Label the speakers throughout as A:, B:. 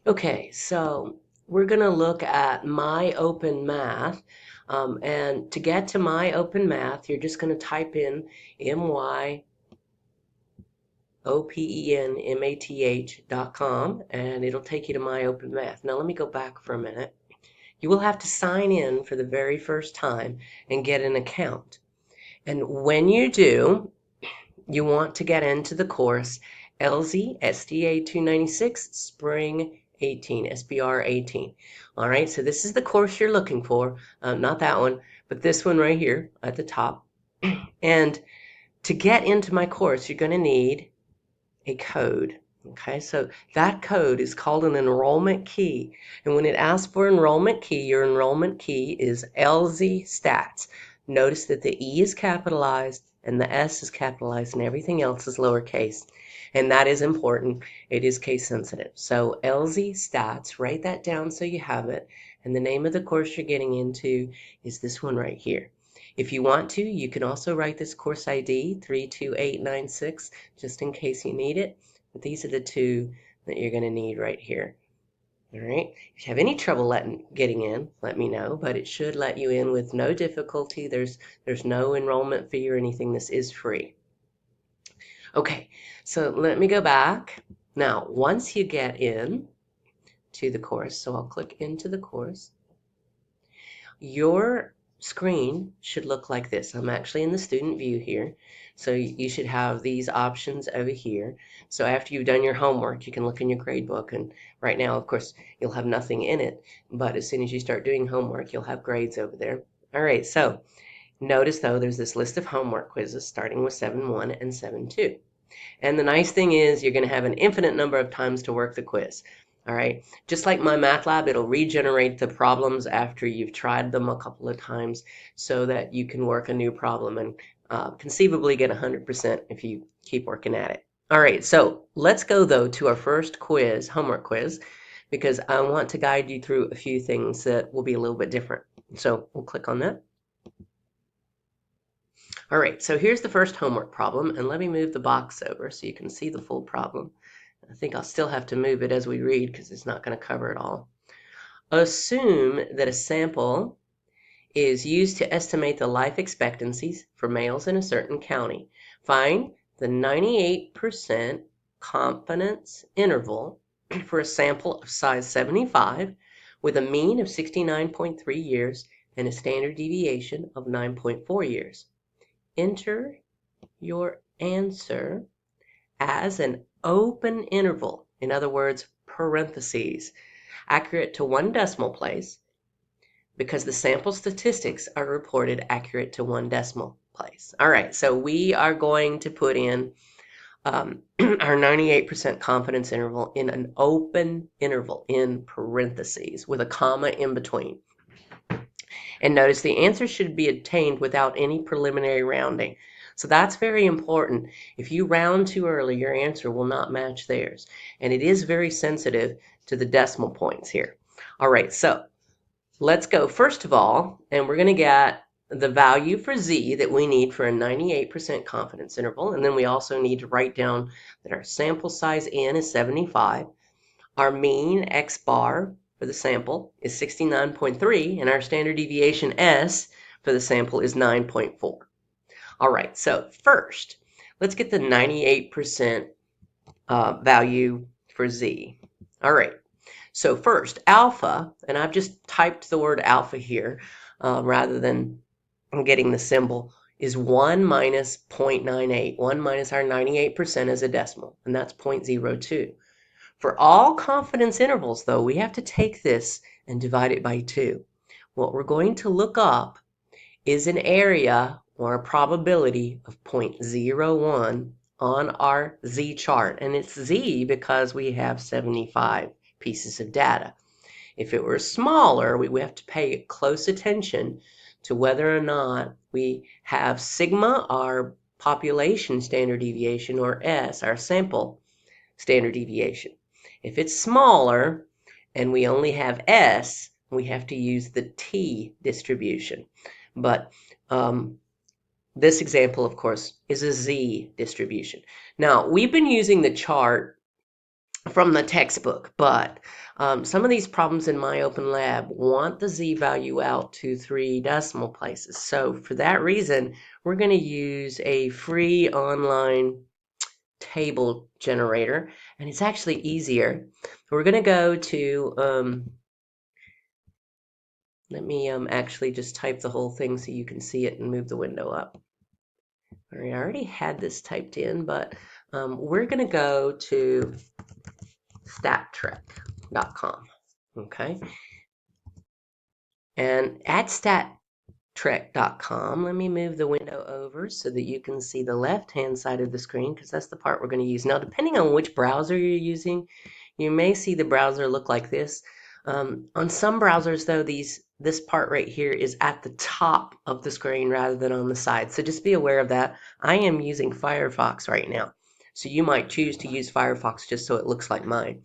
A: Okay, so we're going to look at MyOpenMath. And to get to MyOpenMath, you're just going to type in MyOpenMath.com and it'll take you to MyOpenMath. Now let me go back for a minute. You will have to sign in for the very first time and get an account. And when you do, you want to get into the course LZ SDA 296 Spring 18, SBR 18. All right, so this is the course you're looking for. Not that one, but this one right here at the top. And to get into my course, you're going to need a code. Okay, so that code is called an enrollment key. And when it asks for enrollment key, your enrollment key is LZ Stats. Notice that the E is capitalized and the S is capitalized and everything else is lowercase. And that is important. It is case sensitive. So LZ Stats, write that down so you have it. And the name of the course you're getting into is this one right here. If you want to, you can also write this course ID 32896 just in case you need it. But these are the two that you're going to need right here. All right. If you have any trouble getting in, let me know, but it should let you in with no difficulty. There's no enrollment fee or anything. This is free. Okay, so let me go back. Now, once you get in to the course, so I'll click into the course, your screen should look like this. I'm actually in the student view here. So you should have these options over here. So after you've done your homework, you can look in your grade book. And right now, of course, you'll have nothing in it. But as soon as you start doing homework, you'll have grades over there. All right, so notice, though, there's this list of homework quizzes starting with 7-1 and 7-2. And the nice thing is you're going to have an infinite number of times to work the quiz. All right, just like MyMathLab, it'll regenerate the problems after you've tried them a couple of times so that you can work a new problem and conceivably get 100% if you keep working at it. All right, so let's go though to our first quiz, homework quiz, because I want to guide you through a few things that will be a little bit different. So we'll click on that. All right, so here's the first homework problem, and let me move the box over so you can see the full problem. I think I'll still have to move it as we read because it's not going to cover it all. Assume that a sample is used to estimate the life expectancies for males in a certain county. Find the 98% confidence interval for a sample of size 75 with a mean of 69.3 years and a standard deviation of 9.4 years. Enter your answer as an open interval, in other words, parentheses, accurate to one decimal place, because the sample statistics are reported accurate to one decimal place. All right, so we are going to put in our 98% confidence interval in an open interval in parentheses with a comma in between. And notice the answer should be obtained without any preliminary rounding. So that's very important. If you round too early, your answer will not match theirs. And it is very sensitive to the decimal points here. All right, so let's go first of all, and we're going to get the value for Z that we need for a 98% confidence interval. And then we also need to write down that our sample size N is 75. Our mean X bar for the sample is 69.3, and our standard deviation S for the sample is 9.4. All right, so first, let's get the 98% value for Z. All right, so first, alpha, and I've just typed the word alpha here rather than getting the symbol, is 1 minus 0.98. 1 minus our 98% as a decimal, and that's 0.02. For all confidence intervals, though, we have to take this and divide it by 2. What we're going to look up is an area or a probability of 0.01 on our Z chart. And it's Z because we have 75 pieces of data. If it were smaller, we have to pay close attention to whether or not we have sigma, our population standard deviation, or S, our sample standard deviation. If it's smaller and we only have S, we have to use the T distribution. But this example, of course, is a Z distribution. Now, we've been using the chart from the textbook, but some of these problems in MyOpenLab want the z-value out to 3 decimal places. So for that reason, we're going to use a free online table generator, and it's actually easier. We're going to go to, let me actually just type the whole thing so you can see it and move the window up. All right, I already had this typed in, but we're going to go to stattrek.com. Okay. And at stattrek.com, let me move the window over so that you can see the left-hand side of the screen, because that's the part we're going to use. Now, depending on which browser you're using, you may see the browser look like this. On some browsers, though, this part right here is at the top of the screen rather than on the side. So just be aware of that. I am using Firefox right now. So you might choose to use Firefox just so it looks like mine.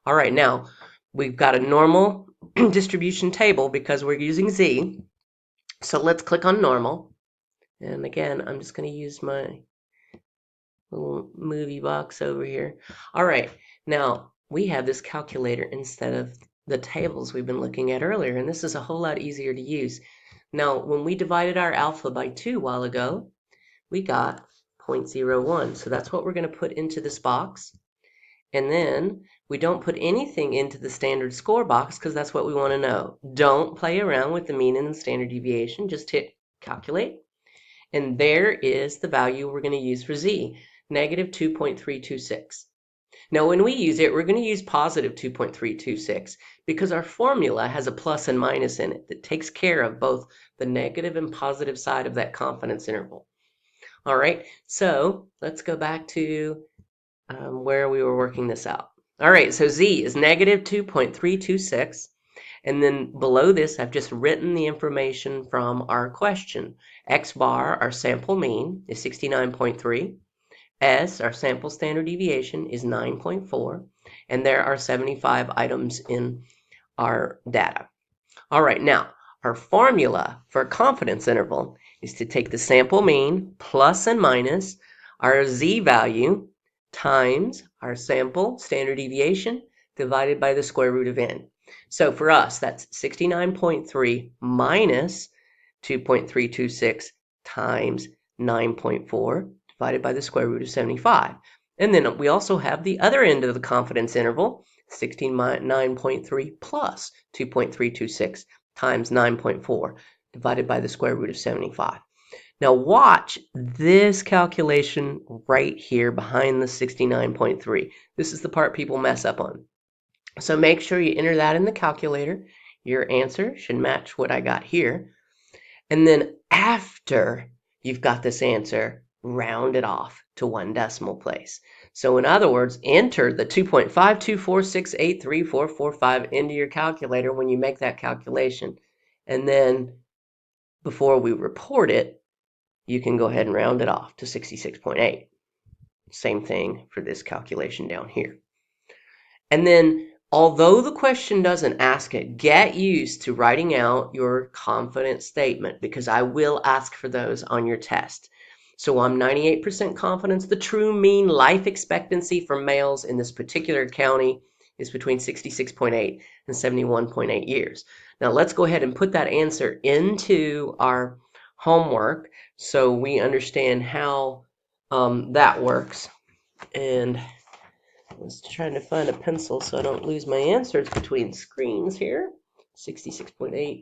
A: All right, now we've got a normal distribution table because we're using Z. So let's click on normal. And again, I'm just going to use my little movie box over here. All right, now we have this calculator instead of the tables we've been looking at earlier, and this is a whole lot easier to use. Now, when we divided our alpha by 2 a while ago, we got 0.01. So that's what we're going to put into this box. And then we don't put anything into the standard score box because that's what we want to know. Don't play around with the mean and the standard deviation. Just hit calculate. And there is the value we're going to use for Z, negative 2.326. Now, when we use it, we're going to use positive 2.326 because our formula has a plus and minus in it that takes care of both the negative and positive side of that confidence interval. All right, so let's go back to where we were working this out. All right, so Z is negative 2.326. And then below this, I've just written the information from our question. X bar, our sample mean, is 69.3. S, our sample standard deviation, is 9.4. And there are 75 items in our data. All right, now, our formula for a confidence interval is to take the sample mean plus and minus our Z value times our sample standard deviation divided by the square root of n. So for us, that's 69.3 minus 2.326 times 9.4 divided by the square root of 75. And then we also have the other end of the confidence interval, 69.3 plus 2.326 times 9.4 divided by the square root of 75. Now watch this calculation right here behind the 69.3. This is the part people mess up on. So make sure you enter that in the calculator. Your answer should match what I got here. And then after you've got this answer, round it off to 1 decimal place. So in other words, enter the 2.524683445 into your calculator when you make that calculation. And then before we report it, you can go ahead and round it off to 66.8. Same thing for this calculation down here. And then, although the question doesn't ask it, get used to writing out your confidence statement because I will ask for those on your test. So I'm 98% confidence the true mean life expectancy for males in this particular county is between 66.8 and 71.8 years. Now let's go ahead and put that answer into our homework so we understand how that works. And I was trying to find a pencil so I don't lose my answers between screens here. 66.8,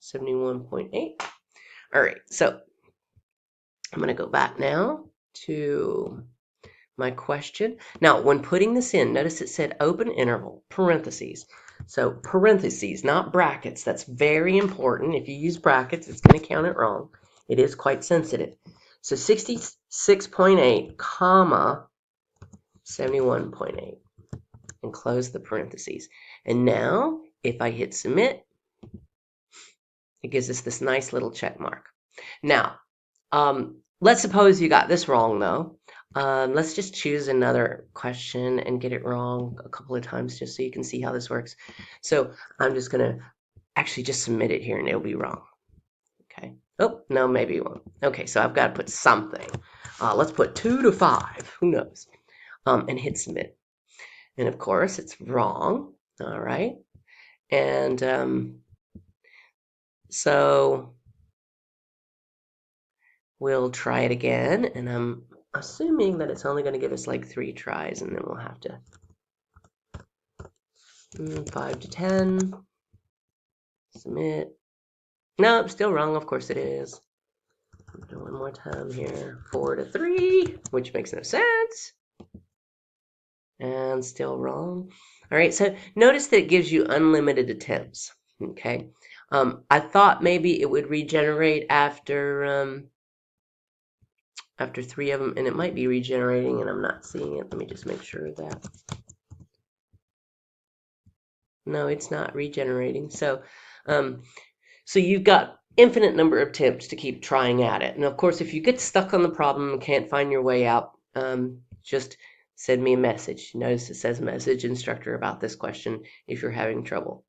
A: 71.8. All right, so I'm going to go back now to my question. Now, when putting this in, notice it said open interval, parentheses. So parentheses, not brackets. That's very important. If you use brackets, it's going to count it wrong. It is quite sensitive. So 66.8, comma, 71.8. And close the parentheses. And now, if I hit submit, it gives us this nice little check mark. Now, let's suppose you got this wrong, though. Let's just choose another question and get it wrong a couple of times just so you can see how this works. So I'm just going to actually just submit it here and it'll be wrong. Okay. Oh, no, maybe it won't. Okay, so I've got to put something. Let's put 2 to 5. Who knows? And hit submit. And of course, it's wrong. All right. And so we'll try it again. And I'm assuming that it's only going to give us like 3 tries, and then we'll have to 5 to 10. Submit. Nope, still wrong. Of course it is. Do one more time here. 4 to 3, which makes no sense. And still wrong. All right, so notice that it gives you unlimited attempts. Okay. I thought maybe it would regenerate after 3 of them, and it might be regenerating, and I'm not seeing it. Let me just make sure of that. No, it's not regenerating. So you've got infinite number of attempts to keep trying at it. And of course, if you get stuck on the problem and can't find your way out, just send me a message. Notice it says message instructor about this question if you're having trouble.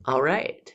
A: All right.